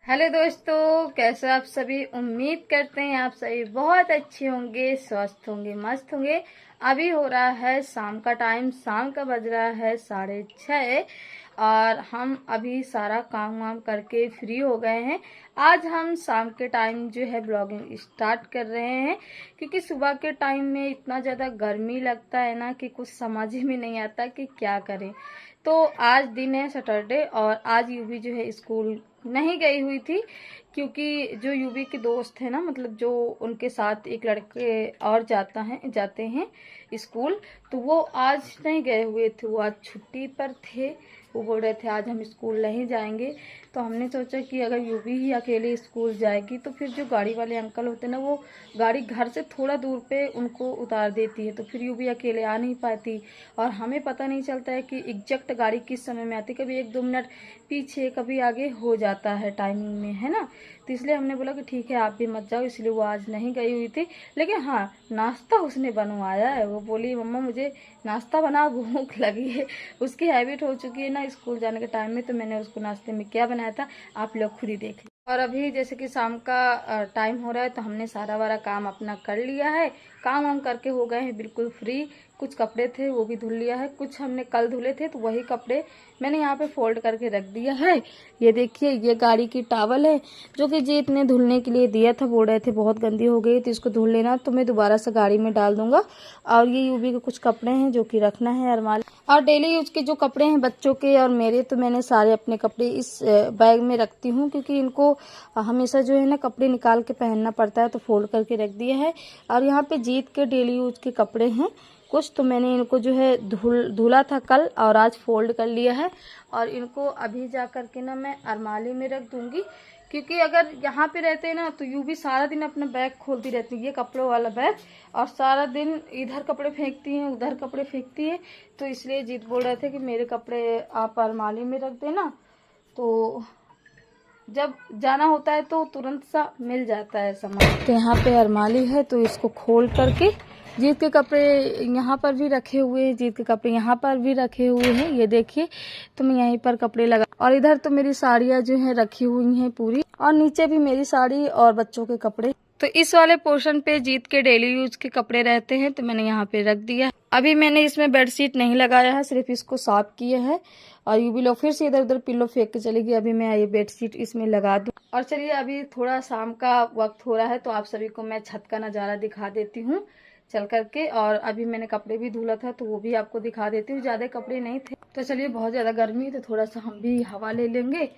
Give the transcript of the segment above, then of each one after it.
Hello दोस्तों, कैसे आप सभी। उम्मीद करते हैं आप सभी बहुत अच्छे होंगे, स्वस्थ होंगे, मस्त होंगे। अभी हो रहा है शाम का टाइम, शाम का बज रहा है 6:30 और हम अभी सारा काम वाम करके फ्री हो गए हैं। आज हम शाम के टाइम जो है ब्लॉगिंग स्टार्ट कर रहे हैं, क्योंकि सुबह के टाइम में इतना ज़्यादा गर्मी लगता है ना कि कुछ समझ ही में नहीं आता कि क्या करें। तो आज दिन है सैटरडे और आज यूवी जो है स्कूल नहीं गई हुई थी, क्योंकि जो यूवी के दोस्त है ना, मतलब जो उनके साथ एक लड़के और जाते हैं स्कूल, तो वो आज नहीं गए हुए थे, वो आज छुट्टी पर थे। वो बोल रहे थे आज हम स्कूल नहीं जाएंगे। तो हमने सोचा कि अगर यूवी ही अकेले स्कूल जाएगी तो फिर जो गाड़ी वाले अंकल होते हैं ना, वो गाड़ी घर से थोड़ा दूर पे उनको उतार देती है, तो फिर यूवी अकेले आ नहीं पाती और हमें पता नहीं चलता है कि एग्जैक्ट गाड़ी किस समय में आती। कभी 1-2 मिनट पीछे कभी आगे हो जाता है टाइमिंग में, है ना। तो इसलिए हमने बोला कि ठीक है आप भी मत जाओ, इसलिए वो आज नहीं गई हुई थी। लेकिन हाँ, नाश्ता उसने बनवाया है। वो बोली मम्मा मुझे नाश्ता बना, भूख लगी है। उसकी हैबिट हो चुकी है ना स्कूल जाने के टाइम में। तो मैंने उसको नाश्ते में क्या बनाया था आप लोग खुद ही देख लीजिए। और अभी जैसे कि शाम का टाइम हो रहा है, तो हमने सारा वारा काम अपना कर लिया है। काम हम करके हो गए हैं बिल्कुल फ्री। कुछ कपड़े थे वो भी धुल लिया है, कुछ हमने कल धुले थे तो वही कपड़े मैंने यहाँ पे फोल्ड करके रख दिया है। ये देखिए, ये गाड़ी की टावल है जो कि जीत ने धुलने के लिए दिया था। बोल रहे थे बहुत गंदी हो गई तो इसको धुल लेना, तो मैं दोबारा से गाड़ी में डाल दूंगा। और ये यूवी के कुछ कपड़े हैं जो कि रखना है अरमाल। और डेली यूज के जो कपड़े हैं बच्चों के और मेरे, तो मैंने सारे अपने कपड़े इस बैग में रखती हूँ, क्योंकि इनको हमेशा जो है ना कपड़े निकाल के पहनना पड़ता है, तो फोल्ड करके रख दिया है। और यहाँ पे जीत के डेली यूज के कपड़े हैं कुछ, तो मैंने इनको जो है धुला था कल और आज फोल्ड कर लिया है। और इनको अभी जा करके ना मैं अलमारी में रख दूंगी, क्योंकि अगर यहाँ पे रहते हैं ना तो यूं भी सारा दिन अपना बैग खोलती रहती है, ये कपड़ों वाला बैग, और सारा दिन इधर कपड़े फेंकती हैं उधर कपड़े फेंकती है। तो इसलिए जीत बोल रहे थे कि मेरे कपड़े आप अलमारी में रख देना, तो जब जाना होता है तो तुरंत सा मिल जाता है सामान। तो यहाँ पे अलमारी है, तो इसको खोल करके जीत के कपड़े यहाँ पर भी रखे हुए हैं, जीत के कपड़े यहाँ पर भी रखे हुए हैं। ये देखिए, तो मैं यहीं पर कपड़े लगा, और इधर तो मेरी साड़ियाँ जो है रखी हुई हैं पूरी, और नीचे भी मेरी साड़ी और बच्चों के कपड़े। तो इस वाले पोर्शन पे जीत के डेली यूज के कपड़े रहते हैं, तो मैंने यहाँ पे रख दिया। अभी मैंने इसमें बेडशीट नहीं लगाया है, सिर्फ इसको साफ किया है। और यूवी लोग फिर से इधर उधर पिल्लो फेंक के चलेगी। अभी मैं ये बेडशीट इसमें लगा दूं। और चलिए, अभी थोड़ा शाम का वक्त हो रहा है, तो आप सभी को मैं छत का नजारा दिखा देती हूँ चल करके। और अभी मैंने कपड़े भी धुला था तो वो भी आपको दिखा देती हूँ। ज्यादा कपड़े नहीं थे, तो चलिए, बहुत ज्यादा गर्मी है तो थोड़ा सा हम भी हवा ले लेंगे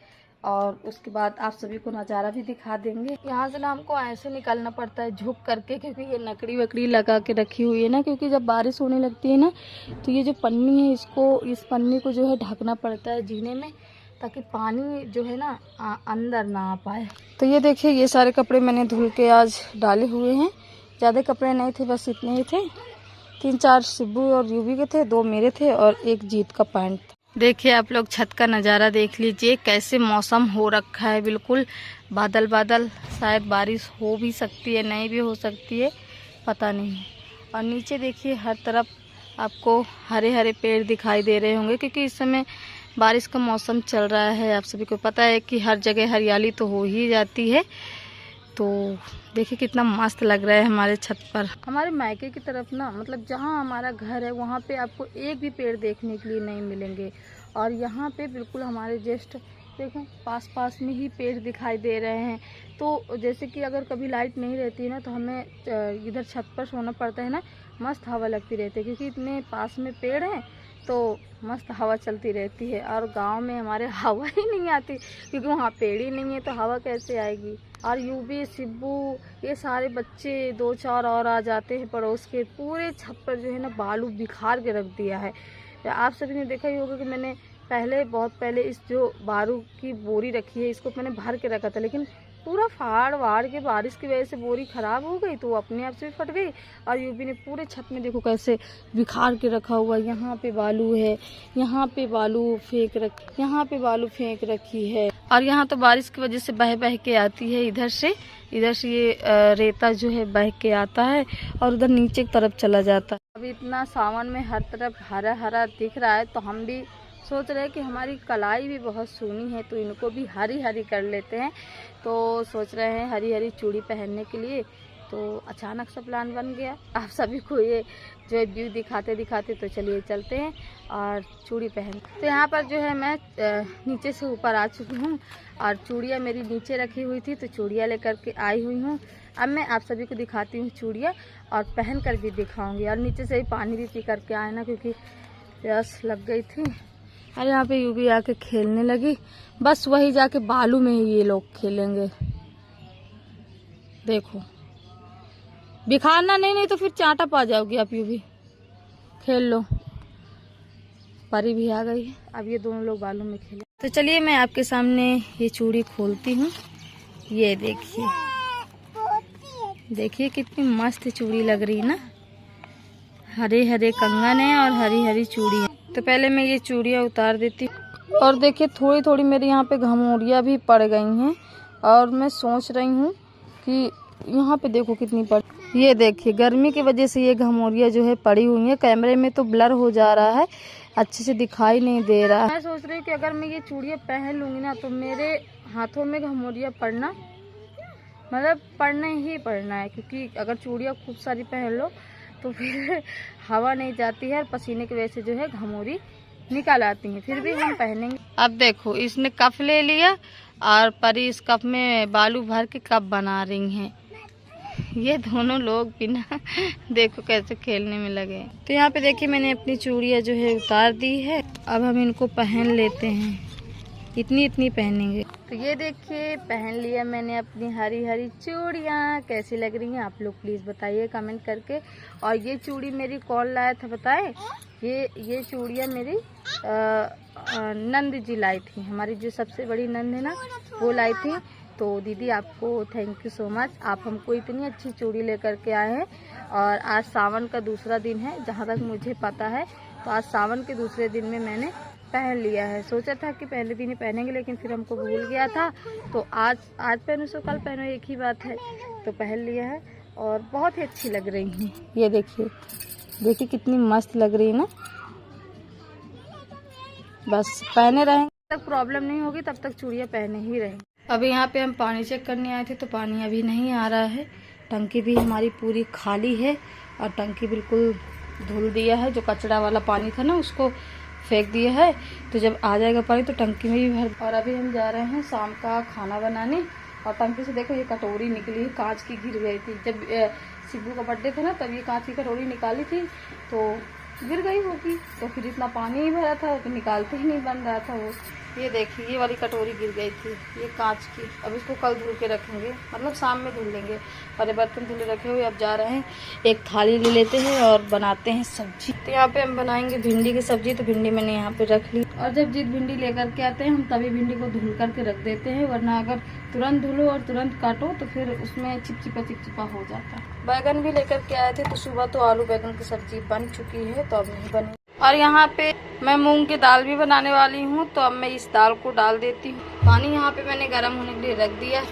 और उसके बाद आप सभी को नज़ारा भी दिखा देंगे। यहाँ से ना हमको ऐसे निकलना पड़ता है झुक करके, क्योंकि ये लकड़ी वकड़ी लगा के रखी हुई है ना, क्योंकि जब बारिश होने लगती है ना तो ये जो पन्नी है इस पन्नी को जो है ढकना पड़ता है जीने में, ताकि पानी जो है ना अंदर ना आ पाए। तो ये देखिए, ये सारे कपड़े मैंने धुल के आज डाले हुए हैं। ज़्यादा कपड़े नहीं थे, बस इतने ही थे। 3-4 शिब्बू और यूवी के थे, 2 मेरे थे और एक जीत का पैंट। देखिए आप लोग छत का नज़ारा देख लीजिए, कैसे मौसम हो रखा है, बिल्कुल बादल बादल। शायद बारिश हो भी सकती है, नहीं भी हो सकती है, पता नहीं। और नीचे देखिए, हर तरफ आपको हरे हरे पेड़ दिखाई दे रहे होंगे, क्योंकि इस समय बारिश का मौसम चल रहा है। आप सभी को पता है कि हर जगह हरियाली तो हो ही जाती है। तो देखिए कितना मस्त लग रहा है हमारे छत पर। हमारे मायके की तरफ ना, मतलब जहाँ हमारा घर है वहाँ पे आपको एक भी पेड़ देखने के लिए नहीं मिलेंगे। और यहाँ पे बिल्कुल हमारे जस्ट देखें पास पास में ही पेड़ दिखाई दे रहे हैं। तो जैसे कि अगर कभी लाइट नहीं रहती है ना, तो हमें इधर छत पर सोना पड़ता है ना, मस्त हवा लगती रहती है, क्योंकि इतने पास में पेड़ हैं तो मस्त हवा चलती रहती है। और गांव में हमारे हवा ही नहीं आती, क्योंकि वहाँ पेड़ ही नहीं है, तो हवा कैसे आएगी। और यूबी सिब्बू ये सारे बच्चे 2-4 और आ जाते हैं पड़ोस के, पूरे छत पर जो है ना बालू बिखार के रख दिया है। आप सभी ने देखा ही होगा कि मैंने बहुत पहले इस जो बालू की बोरी रखी है इसको मैंने भर के रखा था, लेकिन पूरा फाड़ वाड़ के बारिश की वजह से बोरी खराब हो गई, तो वो अपने आप से फट गई। और यूबी ने पूरे छत में देखो कैसे बिखार के रखा हुआ। यहाँ पे बालू है, यहाँ पे बालू फेंक रखी है। और यहाँ तो बारिश की वजह से बह बह के आती है, इधर से ये रेता जो है बह के आता है और उधर नीचे की तरफ चला जाता है। अभी इतना सावन में हर तरफ हरा हरा दिख रहा है, तो हम भी सोच रहे हैं कि हमारी कलाई भी बहुत सूनी है तो इनको भी हरी हरी कर लेते हैं। तो सोच रहे हैं हरी हरी चूड़ी पहनने के लिए। तो अचानक सा प्लान बन गया आप सभी को ये जो व्यू दिखाते दिखाते। तो चलिए चलते हैं और चूड़ी पहन। तो यहाँ पर जो है मैं नीचे से ऊपर आ चुकी हूँ और चूड़ियाँ मेरी नीचे रखी हुई थी तो चूड़ियाँ लेकर के आई हुई हूँ। अब मैं आप सभी को दिखाती हूँ चूड़ियाँ और पहन कर भी दिखाऊंगी। और नीचे से ही पानी भी पी करके आए ना, क्योंकि प्यास लग गई थी। और यहाँ पे यूवी आके खेलने लगी। बस वही जाके बालू में ही ये लोग खेलेंगे। देखो बिखारना नहीं तो फिर चांटा पा जाओगी आप। यूवी खेल लो। परी भी आ गई है। अब ये दोनों लोग बालू में खेले। तो चलिए मैं आपके सामने ये चूड़ी खोलती हूँ। ये देखिए, देखिए कितनी मस्त चूड़ी लग रही है ना। हरे हरे कंगन है और हरी हरी चूड़ी है। तो पहले मैं ये चूड़ियाँ उतार देती हूँ। और देखिए थोड़ी थोड़ी मेरे यहाँ पे घमौरियाँ भी पड़ गई हैं। और मैं सोच रही हूँ कि यहाँ पे देखो कितनी पड़। ये देखिए गर्मी की वजह से ये घमौरियाँ जो है पड़ी हुई है। कैमरे में तो ब्लर हो जा रहा है, अच्छे से दिखाई नहीं दे रहा है। मैं सोच रही हूँ कि अगर मैं ये चूड़ियाँ पहन लूँगी ना तो मेरे हाथों में घमौरियाँ पड़ना मतलब पड़ना ही पड़ना है। क्योंकि अगर चूड़ियाँ खूब सारी पहन लो तो फिर हवा नहीं जाती है और पसीने की वजह से जो है घमौरी निकाल आती है। फिर भी हम पहनेंगे। अब देखो इसने कप ले लिया और परी इस कप में बालू भर के कप बना रही हैं। ये दोनों लोग बिना देखो कैसे खेलने में लगे। तो यहाँ पे देखिए मैंने अपनी चूड़ियाँ जो है उतार दी है। अब हम इनको पहन लेते हैं। इतनी इतनी पहनेंगे। तो ये देखिए पहन लिया मैंने अपनी हरी हरी चूड़ियाँ। कैसी लग रही हैं आप लोग प्लीज़ बताइए कमेंट करके। और ये चूड़ी मेरी कौन लाया था बताए? ये चूड़ियाँ मेरी नंद जी लाई थी। हमारी जो सबसे बड़ी नंद है ना वो लाई थी। तो दीदी आपको थैंक यू सो मच। आप हमको इतनी अच्छी चूड़ी लेकर के आए हैं। और आज सावन का दूसरा दिन है जहाँ तक मुझे पता है। तो आज सावन के दूसरे दिन में मैंने पहन लिया है। सोचा था कि पहले दिन ही पहनेंगे लेकिन फिर हमको भूल गया था। तो आज पहनो सो कल पहनो एक ही बात है। तो पहन लिया है और बहुत ही अच्छी लग रही हैं। ये देखिए देखिए कितनी मस्त लग रही है ना। बस पहने रहेंगे तब तक प्रॉब्लम नहीं होगी, तब तक चूड़ियाँ पहने ही रहेंगे। अभी यहाँ पे हम पानी चेक करने आए थे तो पानी अभी नहीं आ रहा है। टंकी भी हमारी पूरी खाली है और टंकी बिल्कुल धुल दिया है। जो कचरा वाला पानी था ना उसको फेंक दिया है। तो जब आ जाएगा पानी तो टंकी में भी भर। और अभी हम जा रहे हैं शाम का खाना बनाने। और टंकी से देखो ये कटोरी निकली है, कांच की गिर गई थी। जब शिबू का बर्थडे था ना तब ये कांच की कटोरी निकाली थी तो गिर गई होगी। तो फिर इतना पानी ही भरा था तो निकालते ही नहीं बन रहा था वो। ये देखिए ये वाली कटोरी गिर गई थी, ये कांच की। अब इसको कल धुल के रखेंगे, मतलब शाम में धुल लेंगे। और बर्तन धुले रखे हुए अब जा रहे हैं। एक थाली ले लेते हैं और बनाते हैं सब्जी। तो यहाँ पे हम बनाएंगे भिंडी की सब्जी। तो भिंडी मैंने यहाँ पे रख ली। और जब जित भिंडी लेकर के आते हैं हम तभी भिंडी को धुल करके रख देते हैं। वरना अगर तुरंत धुलो और तुरंत काटो तो फिर उसमें चिपचिपा हो जाता है। बैगन भी लेकर के आए थे तो सुबह तो आलू बैगन की सब्जी बन चुकी है तो अब नहीं बनी। और यहाँ पे मैं मूंग की दाल भी बनाने वाली हूँ। तो अब मैं इस दाल को डाल देती हूँ। पानी यहाँ पे मैंने गर्म होने के लिए रख दिया।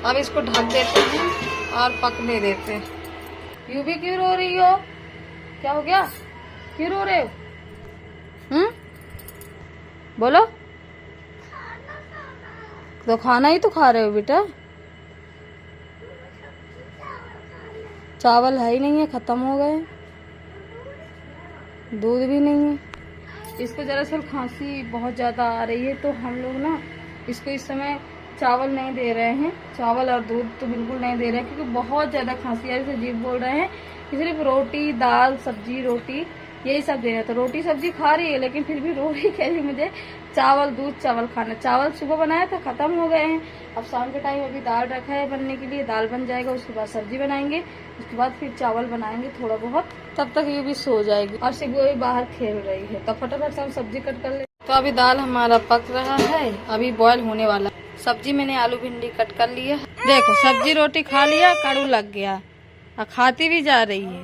अब इसको ढक देते हैं और पकने देते हैं। यूं भी क्यों रो रही हो? क्या हो गया? क्यों रो रहे हो? बोलो। तो खाना ही तो खा रहे हो बेटा। चावल है ही नहीं है, खत्म हो गए। दूध भी नहीं है। इसको दरअसल खांसी बहुत ज़्यादा आ रही है तो हम लोग ना इसको इस समय चावल नहीं दे रहे हैं। चावल और दूध तो बिल्कुल नहीं दे रहे हैं क्योंकि बहुत ज़्यादा खांसी आ रही है। जीव बोल रहे हैं कि सिर्फ रोटी दाल सब्जी रोटी यही सब दे रहे हैं। तो रोटी सब्जी खा रही है लेकिन फिर भी रो रही कह रही मुझे चावल दूध चावल खाना। चावल सुबह बनाया था खत्म हो गए हैं। अब शाम के टाइम अभी दाल रखा है बनने के लिए। दाल बन जाएगा उसके बाद सब्जी बनाएंगे, उसके बाद फिर चावल बनाएंगे थोड़ा बहुत। तब तक ये भी सो जाएगी। और शिबू भी बाहर खेल रही है। तो फटाफट से हम सब्जी कट कर ले। तो अभी दाल हमारा पक रहा है, अभी बॉयल होने वाला। सब्जी मैंने आलू भिंडी कट कर लिया। देखो सब्जी रोटी खा लिया, कड़ू लग गया और खाती भी जा रही है।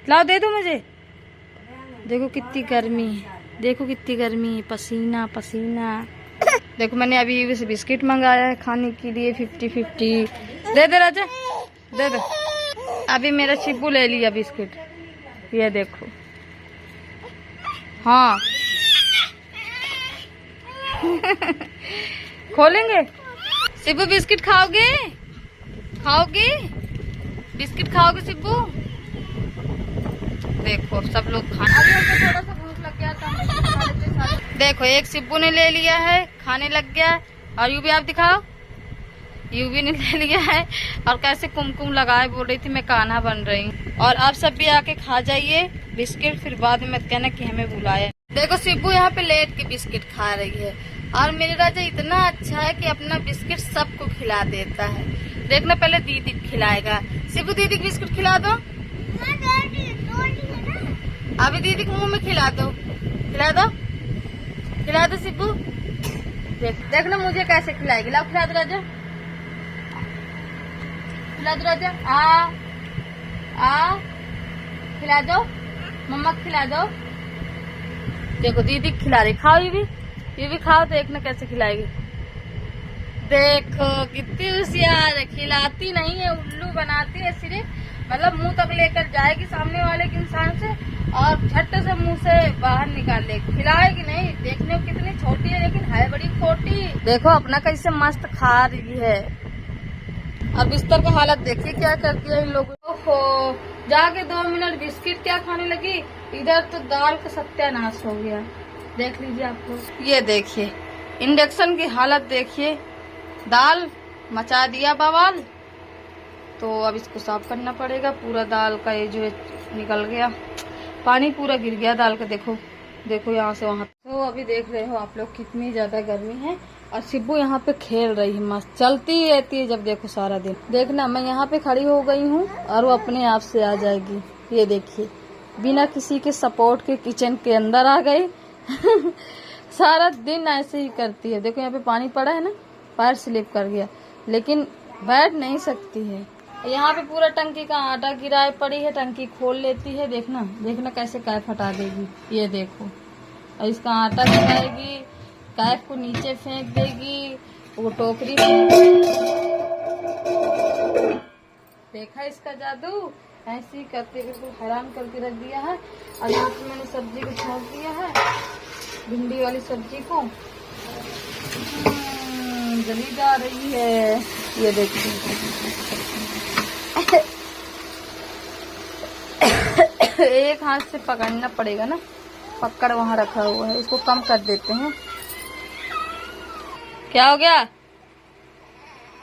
लाओ दे दो मुझे। देखो कितनी गर्मी है, देखो कितनी गर्मी है, पसीना पसीना। देखो मैंने अभी से बिस्किट मंगाया है खाने के लिए 50-50। दे दे राजा दे दे। अभी मेरा शिबू ले लिया बिस्किट। ये देखो हाँ खोलेंगे? सिब्बू बिस्किट खाओगे? खाओगे बिस्किट? खाओगे सिब्बू? देखो सब लोग खाना, थोड़ा सा भूख लग गया था। देखो एक सिब्बू ने ले लिया है, खाने लग गया। और यू भी आप दिखाओ, यू भी ने ले लिया है और कैसे कुमकुम लगाए, बोल रही थी मैं कान्हा बन रही हूँ। और आप सब भी आके खा जाइए बिस्किट, फिर बाद में मत कहना कि हमें बुलाया। देखो सिब्बू यहाँ पे लेट के बिस्किट खा रही है और मेरे राजा इतना अच्छा है कि अपना बिस्किट सबको खिला देता है। देखना पहले दीदी खिलाएगा। सिब्बू दीदी को बिस्किट खिला दो, अभी दीदी को मुंह में खिला दो, खिला दो, खिला दो सिब्बू। देखना मुझे कैसे खिलाएगी। लाओ खिला दो राजा, खिला दो राजा। आ खिला दो, मम्मा खिला दो। देखो दीदी खिला रही, खाओ ये भी खाओ, देखना कैसे खिलाएगी। देखो कितनी होशियार है, खिलाती नहीं है, उल्लू बनाती है सिर्फ, मतलब मुंह तक लेकर जाएगी सामने वाले के इंसान से और झट से मुंह से बाहर निकाल लेगी, खिलाएगी नहीं। देखने में कितनी छोटी है लेकिन है बड़ी खोटी। देखो अपना कैसे मस्त खा रही है। अब बिस्तर का हालत देखिए क्या करती है इन लोगों। ओहो, जाके 2 मिनट बिस्किट क्या खाने लगी, इधर तो दाल का सत्यानाश हो गया। देख लीजिए आपको, ये देखिए इंडक्शन की हालत देखिए, दाल मचा दिया बवाल। तो अब इसको साफ करना पड़ेगा। पूरा दाल का ये जो निकल गया, पानी पूरा गिर गया दाल का। देखो देखो यहाँ से वहाँ। तो अभी देख रहे हो आप लोग कितनी ज्यादा गर्मी है और सिब्बू यहाँ पे खेल रही है, मस्त चलती ही रहती है जब देखो सारा दिन। देखना मैं यहाँ पे खड़ी हो गई हूँ और वो अपने आप से आ जाएगी। ये देखिए बिना किसी के सपोर्ट के किचन के अंदर आ गई। सारा दिन ऐसे ही करती है। देखो यहाँ पे पानी पड़ा है ना, पैर स्लिप कर गया, लेकिन बैठ नहीं सकती है। यहाँ पे पूरा टंकी का आटा गिराए पड़ी है, टंकी खोल लेती है। देखना देखना कैसे कैफ हटा देगी, ये देखो। और इसका आटा गिराएगी, कैफ को नीचे फेंक देगी, वो टोकरी देखा इसका जादू, ऐसे ही करके बिल्कुल हैरान करके रख दिया है। और यहाँ पे मैंने सब्जी को छोड़ दिया है, भिंडी वाली सब्जी को जली जा रही है। ये देखिए एक हाथ से पकड़ना पड़ेगा ना, पकड़ वहाँ रखा हुआ है, इसको कम कर देते हैं। क्या हो गया,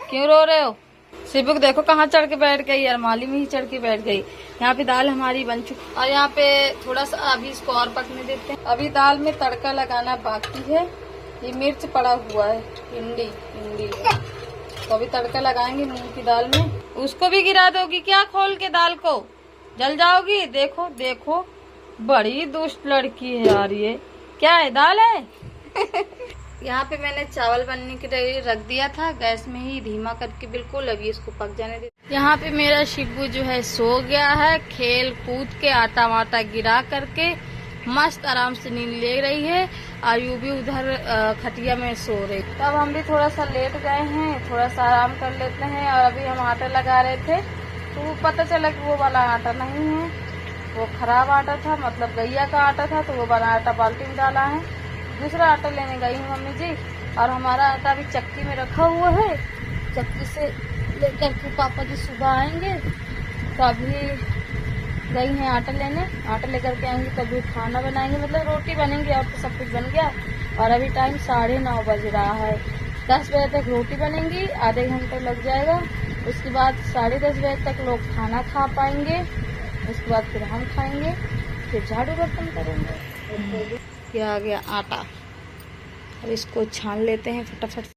क्यों रो रहे हो? सिब्बू देखो कहाँ चढ़ के बैठ गई, अरमाली में ही चढ़ के बैठ गई। यहाँ पे दाल हमारी बन चुकी और यहाँ पे थोड़ा सा अभी इसको और पकने देते हैं। अभी दाल में तड़का लगाना बाकी है। ये मिर्च पड़ा हुआ है, भिंडी तो अभी तड़का लगाएंगे मूंग की दाल में। उसको भी गिरा दोगी क्या खोल के, दाल को जल जाओगी। देखो देखो बड़ी दुष्ट लड़की है यार, ये क्या है, दाल है। यहाँ पे मैंने चावल बनने के लिए रख दिया था गैस में ही धीमा करके बिल्कुल, अभी इसको पक जाने दे। यहाँ पे मेरा शिब्बू जो है सो गया है, खेल कूद के आटा वाटा गिरा करके मस्त आराम से नींद ले रही है और यू भी उधर खटिया में सो रही। तब हम भी थोड़ा सा लेट गए हैं, थोड़ा सा आराम कर लेते हैं। और अभी हम आटा लगा रहे थे तो पता चला कि वो वाला आटा नहीं है, वो खराब आटा था, मतलब गैया का आटा था। तो वो वाला आटा बाल्टी में डाला है, दूसरा आटा लेने गई हूँ मम्मी जी। और हमारा आटा अभी चक्की में रखा हुआ है, चक्की से लेकर के पापा जी सुबह आएंगे। तो अभी गई हैं आटा लेने, आटा लेकर के आएंगे तभी खाना बनाएंगे, मतलब रोटी बनेंगी और तो सब कुछ बन गया। और अभी टाइम 9:30 बज रहा है, 10 बजे तक रोटी बनेंगी, आधे घंटे लग जाएगा। उसके बाद 10:30 बजे तक लोग खाना खा पाएंगे, उसके बाद फिर हम खाएंगे, फिर झाड़ू बर्तन करेंगे। ये आ गया आटा, अब इसको छान लेते हैं फटाफट।